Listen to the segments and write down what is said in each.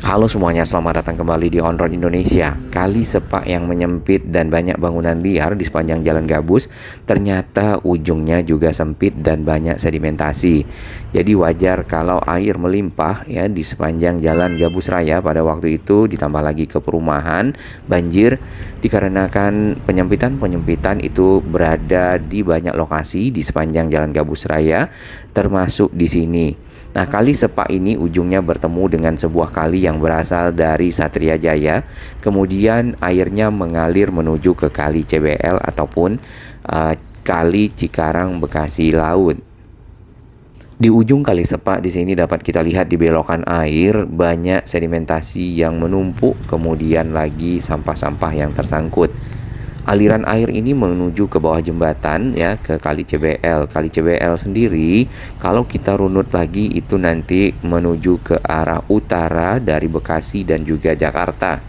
Halo semuanya, selamat datang kembali di On Road Indonesia. Kali sepak yang menyempit dan banyak bangunan liar di sepanjang jalan gabus, ternyata ujungnya juga sempit dan banyak sedimentasi. Jadi wajar kalau air melimpah ya di sepanjang jalan gabus raya pada waktu itu, ditambah lagi ke perumahan, banjir dikarenakan penyempitan itu berada di banyak lokasi di sepanjang jalan gabus raya, termasuk di sini. Nah, kali sepak ini ujungnya bertemu dengan sebuah kali yang berasal dari Satria Jaya. Kemudian airnya mengalir menuju ke Kali CBL ataupun Kali Cikarang Bekasi Laut. Di ujung kali sepak di sini dapat kita lihat di belokan air banyak sedimentasi yang menumpuk, kemudian lagi sampah-sampah yang tersangkut. Aliran air ini menuju ke bawah jembatan ya, ke Kali CBL. Kali CBL sendiri kalau kita runut lagi itu nanti menuju ke arah utara dari Bekasi dan juga Jakarta.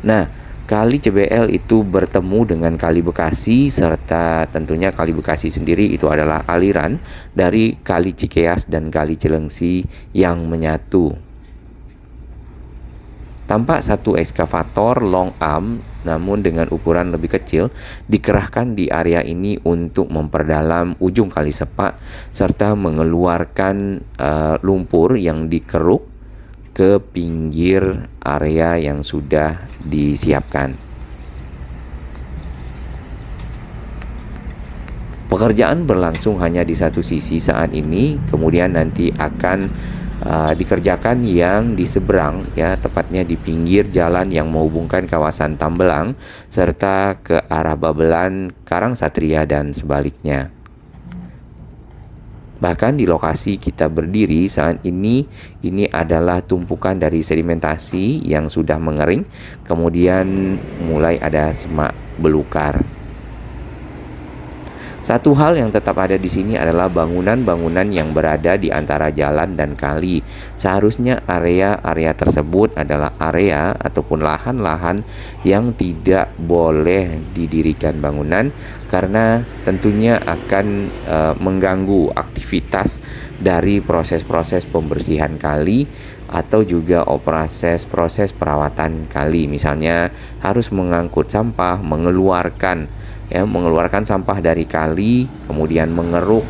Nah, Kali CBL itu bertemu dengan Kali Bekasi, serta tentunya Kali Bekasi sendiri itu adalah aliran dari Kali Cikeas dan Kali Cilengsi yang menyatu. Tampak satu ekskavator long arm namun dengan ukuran lebih kecil dikerahkan di area ini untuk memperdalam ujung kali sepak serta mengeluarkan lumpur yang dikeruk ke pinggir area yang sudah disiapkan. Pekerjaan berlangsung hanya di satu sisi saat ini, kemudian nanti akan dikerjakan yang di seberang ya, tepatnya di pinggir jalan yang menghubungkan kawasan Tambelang serta ke arah Babelan, Karang Satria dan sebaliknya. Bahkan di lokasi kita berdiri saat ini adalah tumpukan dari sedimentasi yang sudah mengering, kemudian mulai ada semak belukar. Satu hal yang tetap ada di sini adalah bangunan-bangunan yang berada di antara jalan dan kali. Seharusnya area-area tersebut adalah area ataupun lahan-lahan yang tidak boleh didirikan bangunan karena tentunya akan mengganggu aktivitas dari proses-proses pembersihan kali atau juga proses perawatan kali. Misalnya harus mengangkut sampah, mengeluarkan sampah dari kali, kemudian mengeruk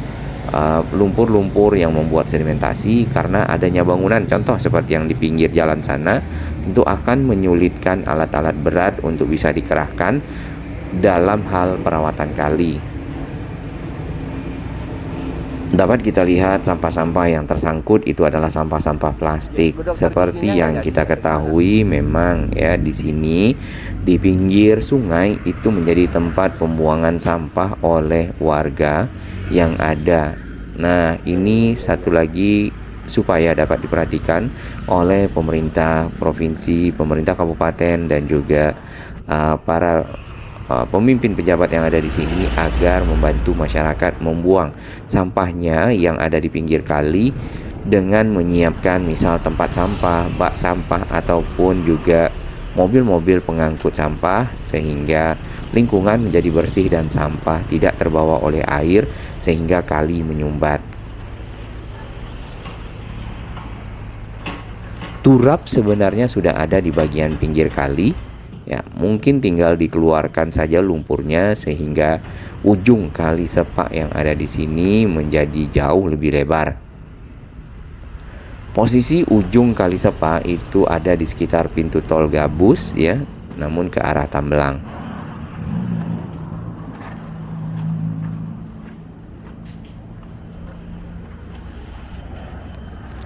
lumpur-lumpur yang membuat sedimentasi karena adanya bangunan. Contoh seperti yang di pinggir jalan sana, tentu akan menyulitkan alat-alat berat untuk bisa dikerahkan dalam hal perawatan kali. Dapat kita lihat sampah-sampah yang tersangkut itu adalah sampah-sampah plastik. Seperti yang kita ketahui, memang ya di sini di pinggir sungai itu menjadi tempat pembuangan sampah oleh warga yang ada. Nah, ini satu lagi supaya dapat diperhatikan oleh pemerintah provinsi, pemerintah kabupaten dan juga para pemimpin pejabat yang ada di sini agar membantu masyarakat membuang sampahnya yang ada di pinggir kali dengan menyiapkan misal tempat sampah, bak sampah ataupun juga mobil-mobil pengangkut sampah sehingga lingkungan menjadi bersih dan sampah tidak terbawa oleh air sehingga kali menyumbat. Turap sebenarnya sudah ada di bagian pinggir kali. Ya, mungkin tinggal dikeluarkan saja lumpurnya sehingga ujung kali sepak yang ada di sini menjadi jauh lebih lebar. Posisi ujung kali sepak itu ada di sekitar pintu tol Gabus ya, namun ke arah Tambelang.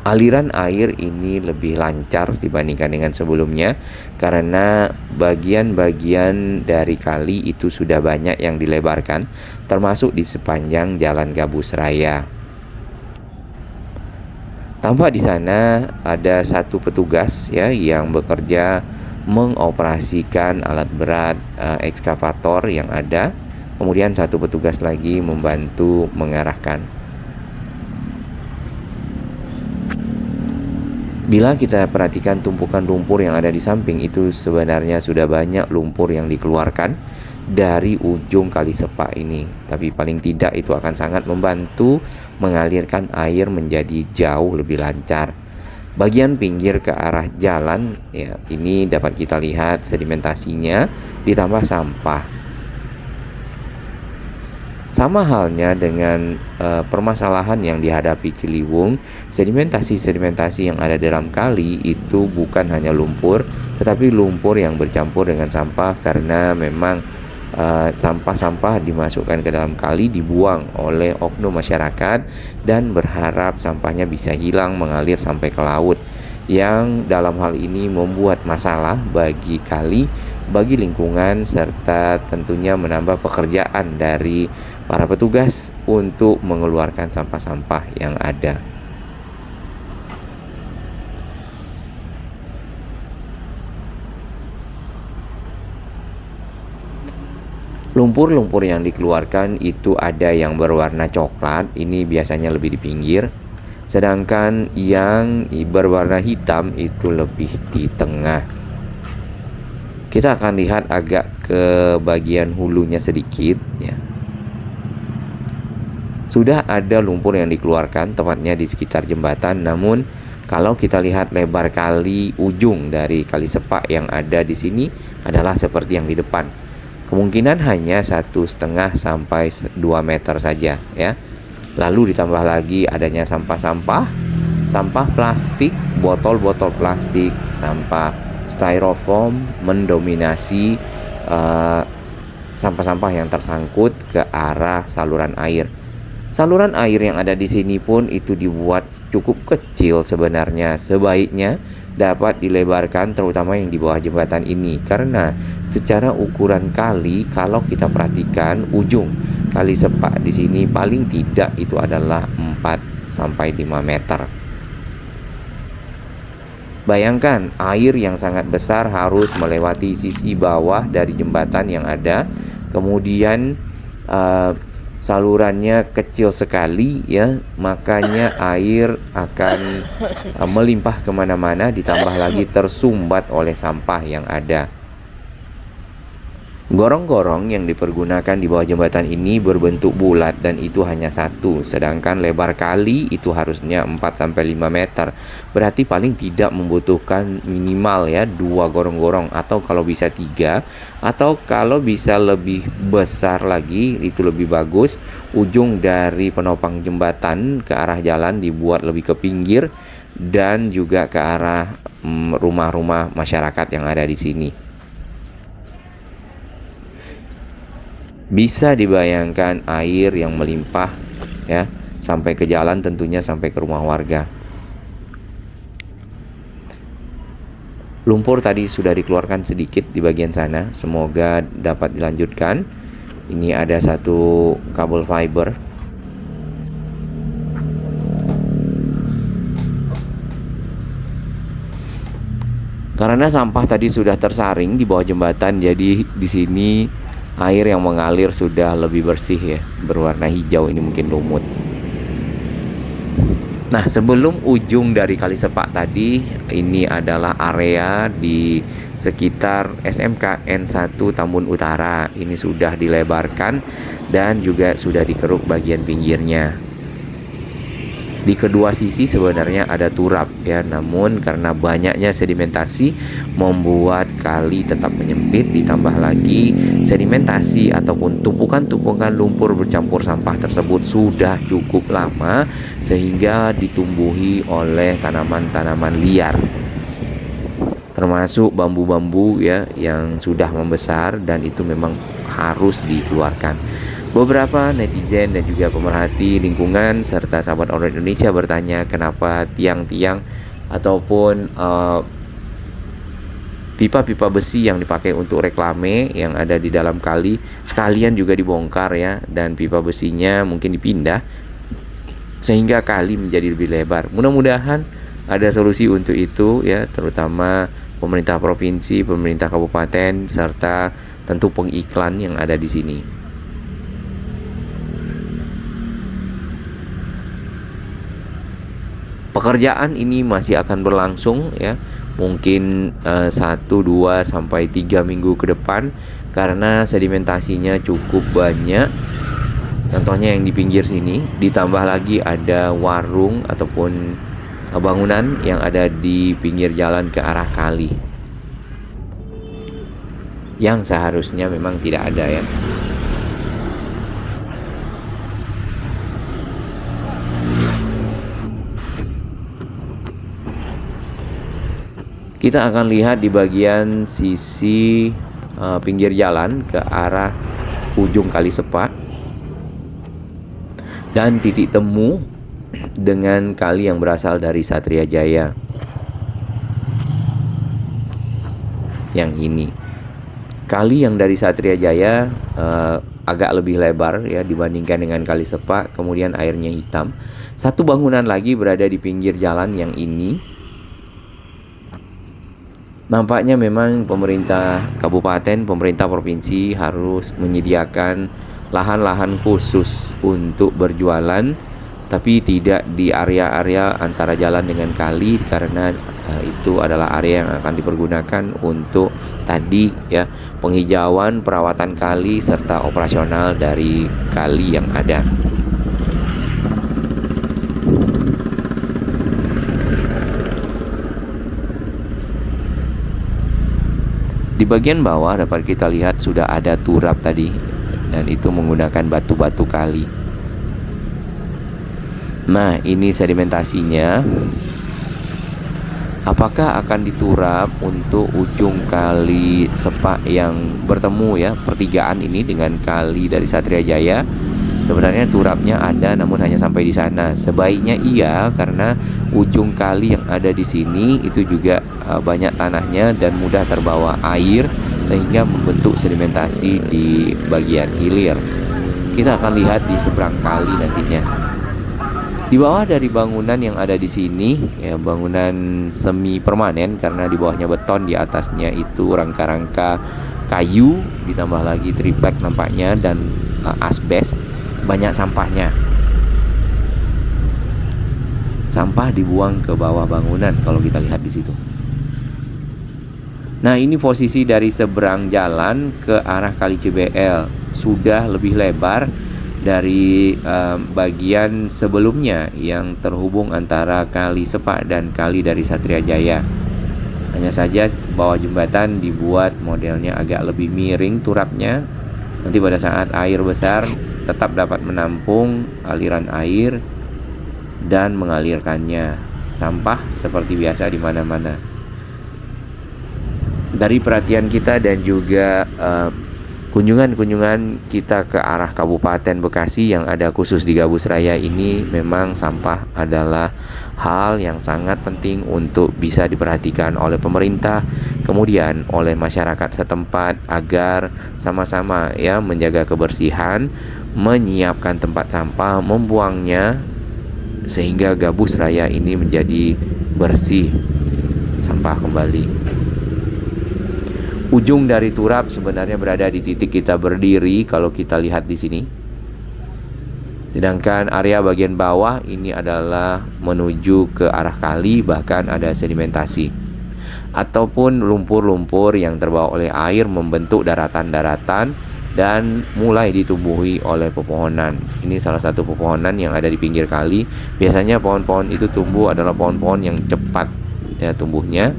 Aliran air ini lebih lancar dibandingkan dengan sebelumnya karena bagian-bagian dari kali itu sudah banyak yang dilebarkan, termasuk di sepanjang jalan Gabus Raya. Tampak di sana ada satu petugas ya yang bekerja mengoperasikan alat berat ekskavator yang ada, kemudian satu petugas lagi membantu mengarahkan. Bila kita perhatikan tumpukan lumpur yang ada di samping itu sebenarnya sudah banyak lumpur yang dikeluarkan dari ujung kali sepak ini. Tapi paling tidak itu akan sangat membantu mengalirkan air menjadi jauh lebih lancar. Bagian pinggir ke arah jalan ya, ini dapat kita lihat sedimentasinya ditambah sampah. Sama halnya dengan permasalahan yang dihadapi Ciliwung, sedimentasi-sedimentasi yang ada dalam kali itu bukan hanya lumpur, tetapi lumpur yang bercampur dengan sampah karena memang sampah-sampah dimasukkan ke dalam kali, dibuang oleh oknum masyarakat dan berharap sampahnya bisa hilang mengalir sampai ke laut, yang dalam hal ini membuat masalah bagi kali, bagi lingkungan, serta tentunya menambah pekerjaan dari para petugas untuk mengeluarkan sampah-sampah yang ada. Lumpur-lumpur yang dikeluarkan itu ada yang berwarna coklat, ini biasanya lebih di pinggir, sedangkan yang berwarna hitam itu lebih di tengah. Kita akan lihat agak ke bagian hulunya sedikit ya. Sudah ada lumpur yang dikeluarkan tepatnya di sekitar jembatan, namun kalau kita lihat lebar kali ujung dari kali Sepak yang ada di sini adalah seperti yang di depan. Kemungkinan hanya 1,5 sampai 2 meter saja ya. Lalu ditambah lagi adanya sampah-sampah, sampah plastik, botol-botol plastik, sampah styrofoam mendominasi sampah-sampah yang tersangkut ke arah saluran air. Saluran air yang ada di sini pun itu dibuat cukup kecil sebenarnya. Sebaiknya dapat dilebarkan terutama yang di bawah jembatan ini, karena secara ukuran kali kalau kita perhatikan ujung kali Sepak di sini paling tidak itu adalah 4 sampai 5 meter. Bayangkan air yang sangat besar harus melewati sisi bawah dari jembatan yang ada, kemudian salurannya kecil sekali ya, makanya air akan melimpah kemana-mana, ditambah lagi tersumbat oleh sampah yang ada. Gorong-gorong yang dipergunakan di bawah jembatan ini berbentuk bulat dan itu hanya satu, sedangkan lebar kali itu harusnya 4-5 meter. Berarti paling tidak membutuhkan minimal ya 2 gorong-gorong, atau kalau bisa 3, atau kalau bisa lebih besar lagi itu lebih bagus. Ujung dari penopang jembatan ke arah jalan dibuat lebih ke pinggir dan juga ke arah rumah-rumah masyarakat yang ada di sini. Bisa dibayangkan air yang melimpah ya sampai ke jalan, tentunya sampai ke rumah warga. Lumpur tadi sudah dikeluarkan sedikit di bagian sana, semoga dapat dilanjutkan. Ini ada satu kabel fiber. Karena sampah tadi sudah tersaring di bawah jembatan, jadi di sini air yang mengalir sudah lebih bersih ya, berwarna hijau, ini mungkin lumut. Nah, sebelum ujung dari kali Sepak tadi, ini adalah area di sekitar SMK N1 Tambun Utara. Ini sudah dilebarkan dan juga sudah dikeruk bagian pinggirnya. Di kedua sisi sebenarnya ada turap ya, namun karena banyaknya sedimentasi membuat kali tetap menyempit, ditambah lagi sedimentasi ataupun tumpukan-tumpukan lumpur bercampur sampah tersebut sudah cukup lama sehingga ditumbuhi oleh tanaman-tanaman liar, termasuk bambu-bambu ya yang sudah membesar dan itu memang harus dikeluarkan. Beberapa netizen dan juga pemerhati lingkungan serta sahabat orang Indonesia bertanya kenapa tiang-tiang ataupun pipa-pipa besi yang dipakai untuk reklame yang ada di dalam kali sekalian juga dibongkar ya, dan pipa besinya mungkin dipindah sehingga kali menjadi lebih lebar. Mudah-mudahan ada solusi untuk itu ya, terutama pemerintah provinsi, pemerintah kabupaten, serta tentu pengiklan yang ada di sini. Pekerjaan ini masih akan berlangsung ya, mungkin 1, 2 sampai 3 minggu ke depan karena sedimentasinya cukup banyak. Contohnya yang di pinggir sini, ditambah lagi ada warung ataupun bangunan yang ada di pinggir jalan ke arah kali, yang seharusnya memang tidak ada ya. Kita akan lihat di bagian sisi pinggir jalan ke arah ujung Kali Sepak dan titik temu dengan kali yang berasal dari Satria Jaya. Yang ini kali yang dari Satria Jaya agak lebih lebar ya dibandingkan dengan Kali Sepak, kemudian airnya hitam. Satu bangunan lagi berada di pinggir jalan yang ini. Nampaknya memang pemerintah kabupaten, pemerintah provinsi harus menyediakan lahan-lahan khusus untuk berjualan, tapi tidak di area-area antara jalan dengan kali, karena itu adalah area yang akan dipergunakan untuk tadi ya penghijauan, perawatan kali serta operasional dari kali yang ada. Di bagian bawah dapat kita lihat sudah ada turap tadi, dan itu menggunakan batu-batu kali. Nah, ini sedimentasinya. Apakah akan diturap untuk ujung Kali Sepak yang bertemu ya, pertigaan ini dengan kali dari Satria Jaya? Sebenarnya turapnya ada, namun hanya sampai di sana. Sebaiknya iya, karena ujung kali yang ada di sini itu juga banyak tanahnya dan mudah terbawa air, sehingga membentuk sedimentasi di bagian hilir. Kita akan lihat di seberang kali nantinya. Di bawah dari bangunan yang ada di sini ya, bangunan semi permanen karena di bawahnya beton, di atasnya itu rangka-rangka kayu, ditambah lagi triplek nampaknya, dan asbes. Banyak sampahnya. Sampah dibuang ke bawah bangunan kalau kita lihat di situ. Nah, ini posisi dari seberang jalan ke arah Kali CBL. Sudah lebih lebar dari bagian sebelumnya yang terhubung antara Kali Sepak dan kali dari Satria Jaya. Hanya saja bawah jembatan dibuat modelnya agak lebih miring turapnya. Nanti pada saat air besar tetap dapat menampung aliran air dan mengalirkannya. Sampah seperti biasa di mana-mana. Dari perhatian kita dan juga kunjungan-kunjungan kita ke arah Kabupaten Bekasi yang ada khusus di Gabus Raya ini, memang sampah adalah hal yang sangat penting untuk bisa diperhatikan oleh pemerintah, kemudian oleh masyarakat setempat, agar sama-sama ya menjaga kebersihan, menyiapkan tempat sampah, membuangnya, sehingga Gabus Raya ini menjadi bersih sampah kembali. Ujung dari turap sebenarnya berada di titik kita berdiri kalau kita lihat di sini. Sedangkan area bagian bawah ini adalah menuju ke arah kali, bahkan ada sedimentasi ataupun lumpur-lumpur yang terbawa oleh air membentuk daratan-daratan dan mulai ditumbuhi oleh pepohonan. Ini salah satu pepohonan yang ada di pinggir kali. Biasanya pohon-pohon itu tumbuh adalah pohon-pohon yang cepat ya tumbuhnya.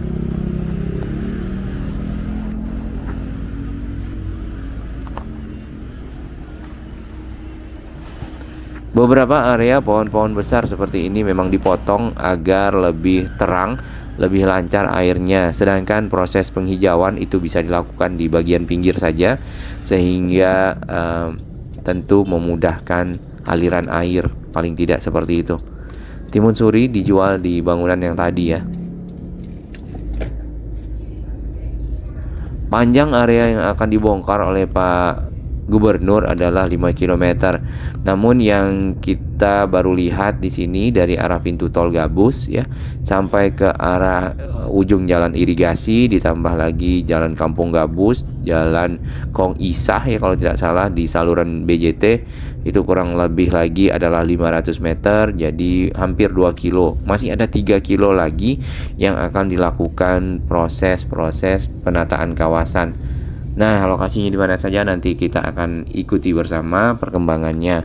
Beberapa area pohon-pohon besar seperti ini memang dipotong agar lebih terang, lebih lancar airnya. Sedangkan proses penghijauan itu bisa dilakukan di bagian pinggir saja, sehingga tentu memudahkan aliran air, paling tidak seperti itu. Timun suri dijual di bangunan yang tadi ya. Panjang area yang akan dibongkar oleh Pak Gubernur adalah 5 km. Namun yang kita baru lihat di sini dari arah pintu tol Gabus ya sampai ke arah ujung jalan irigasi, ditambah lagi jalan Kampung Gabus, jalan Kong Isah ya kalau tidak salah di saluran BJT, itu kurang lebih lagi adalah 500 meter, jadi hampir 2 kilo. Masih ada 3 kilo lagi yang akan dilakukan proses-proses penataan kawasan. Nah, lokasinya di mana saja nanti kita akan ikuti bersama perkembangannya.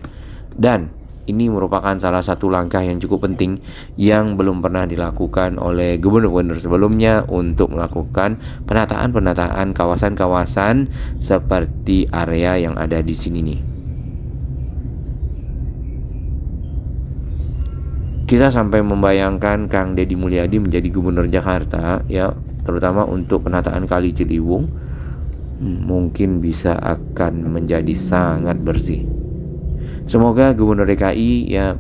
Dan ini merupakan salah satu langkah yang cukup penting yang belum pernah dilakukan oleh gubernur-gubernur sebelumnya untuk melakukan penataan kawasan-kawasan seperti area yang ada di sini nih. Kita sampai membayangkan Kang Deddy Mulyadi menjadi gubernur Jakarta ya, terutama untuk penataan Kali Ciliwung, mungkin bisa akan menjadi sangat bersih. Semoga Gubernur DKI ya,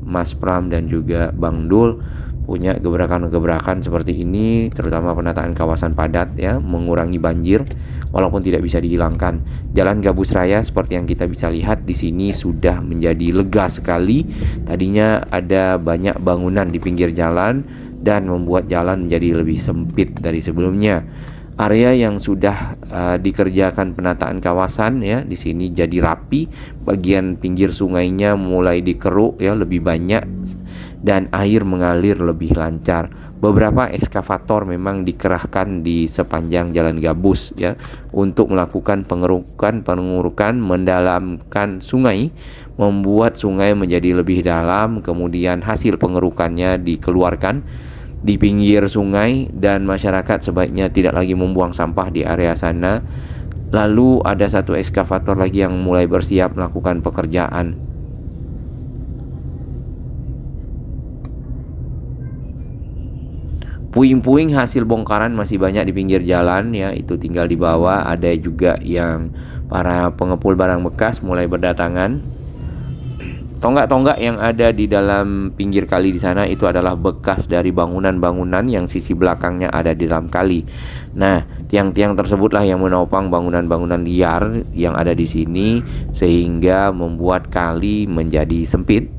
Mas Pram dan juga Bang Dul punya gebrakan-gebrakan seperti ini, terutama penataan kawasan padat ya, mengurangi banjir walaupun tidak bisa dihilangkan. Jalan Gabus Raya seperti yang kita bisa lihat di sini sudah menjadi lega sekali. Tadinya ada banyak bangunan di pinggir jalan dan membuat jalan menjadi lebih sempit dari sebelumnya. Area yang sudah dikerjakan penataan kawasan ya, di sini jadi rapi. Bagian pinggir sungainya mulai dikeruk ya, lebih banyak dan air mengalir lebih lancar. Beberapa ekskavator memang dikerahkan di sepanjang Jalan Gabus ya untuk melakukan pengurukan, mendalamkan sungai, membuat sungai menjadi lebih dalam. Kemudian hasil pengerukannya dikeluarkan di pinggir sungai dan masyarakat sebaiknya tidak lagi membuang sampah di area sana. Lalu ada satu ekskavator lagi yang mulai bersiap melakukan pekerjaan. Puing-puing hasil bongkaran masih banyak di pinggir jalan ya, itu tinggal dibawa. Ada juga yang para pengepul barang bekas mulai berdatangan. Tonggak-tonggak yang ada di dalam pinggir kali di sana itu adalah bekas dari bangunan-bangunan yang sisi belakangnya ada di dalam kali. Nah, tiang-tiang tersebutlah yang menopang bangunan-bangunan liar yang ada di sini sehingga membuat kali menjadi sempit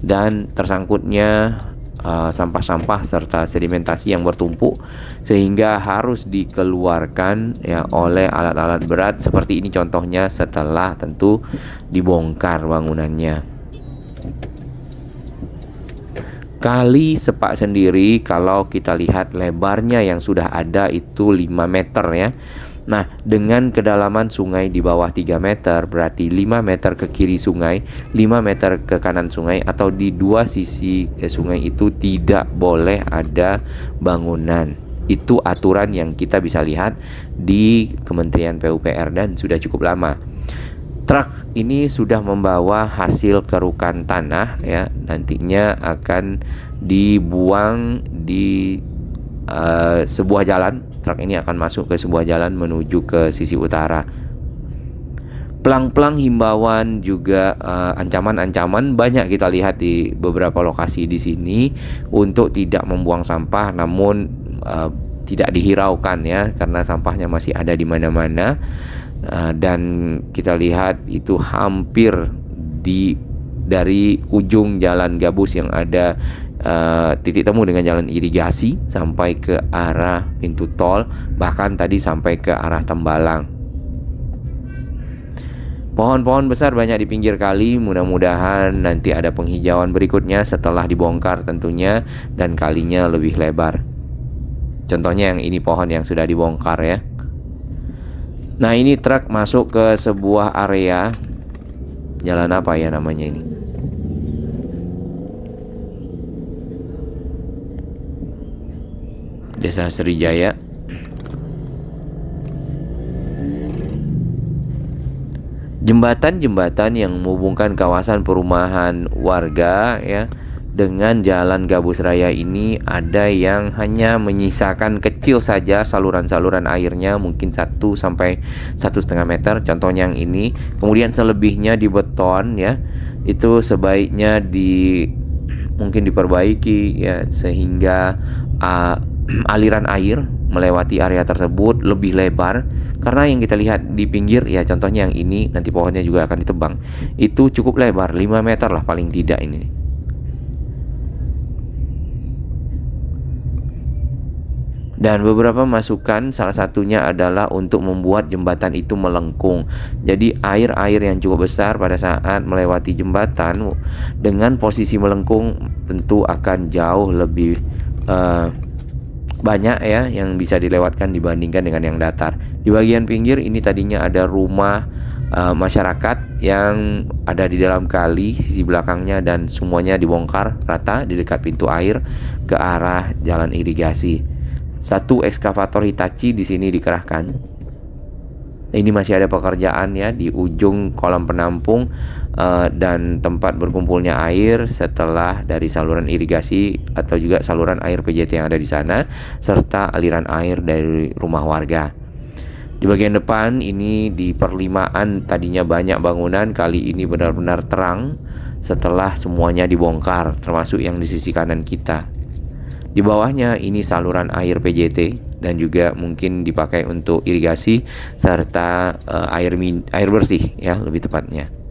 dan tersangkutnya sampah-sampah serta sedimentasi yang bertumpuk sehingga harus dikeluarkan ya oleh alat-alat berat seperti ini contohnya setelah tentu dibongkar bangunannya. Kali Sepak sendiri kalau kita lihat lebarnya yang sudah ada itu 5 meter ya. Nah, dengan kedalaman sungai di bawah 3 meter berarti 5 meter ke kiri sungai, 5 meter ke kanan sungai, atau di dua sisi sungai itu tidak boleh ada bangunan. Itu aturan yang kita bisa lihat di Kementerian PUPR dan sudah cukup lama. Truk ini sudah membawa hasil kerukan tanah ya, nantinya akan dibuang di sebuah jalan. Truk ini akan masuk ke sebuah jalan menuju ke sisi utara. Pelang-pelang himbauan juga ancaman-ancaman banyak kita lihat di beberapa lokasi di sini untuk tidak membuang sampah, namun tidak dihiraukan ya karena sampahnya masih ada di mana-mana. Dan kita lihat itu hampir dari ujung Jalan Gabus yang ada titik temu dengan jalan irigasi sampai ke arah pintu tol, bahkan tadi sampai ke arah Tembalang. Pohon-pohon besar banyak di pinggir kali, mudah-mudahan nanti ada penghijauan berikutnya setelah dibongkar tentunya dan kalinya lebih lebar. Contohnya yang ini pohon yang sudah dibongkar ya. Nah, ini truk masuk ke sebuah area jalan apa ya namanya ini? Desa Srijaya. Jembatan-jembatan yang menghubungkan kawasan perumahan warga ya dengan Jalan Gabus Raya ini ada yang hanya menyisakan kecil saja saluran-saluran airnya, mungkin 1 sampai 1,5 meter contohnya yang ini. Kemudian selebihnya di beton ya. Itu sebaiknya mungkin diperbaiki ya sehingga aliran air melewati area tersebut lebih lebar, karena yang kita lihat di pinggir ya contohnya yang ini, nanti pohonnya juga akan ditebang, itu cukup lebar 5 meter lah paling tidak ini. Dan beberapa masukan salah satunya adalah untuk membuat jembatan itu melengkung. Jadi air-air yang cukup besar pada saat melewati jembatan dengan posisi melengkung tentu akan jauh lebih banyak ya yang bisa dilewatkan dibandingkan dengan yang datar. Di bagian pinggir ini tadinya ada rumah masyarakat yang ada di dalam kali sisi belakangnya, dan semuanya dibongkar rata di dekat pintu air ke arah jalan irigasi. Satu ekskavator Hitachi di sini dikerahkan. Ini masih ada pekerjaan ya di ujung kolam penampung dan tempat berkumpulnya air setelah dari saluran irigasi atau juga saluran air PJT yang ada di sana, serta aliran air dari rumah warga. Di bagian depan ini di perlimaan tadinya banyak bangunan, kali ini benar-benar terang setelah semuanya dibongkar, termasuk yang di sisi kanan kita. Di bawahnya ini saluran air PJT dan juga mungkin dipakai untuk irigasi serta air bersih ya lebih tepatnya.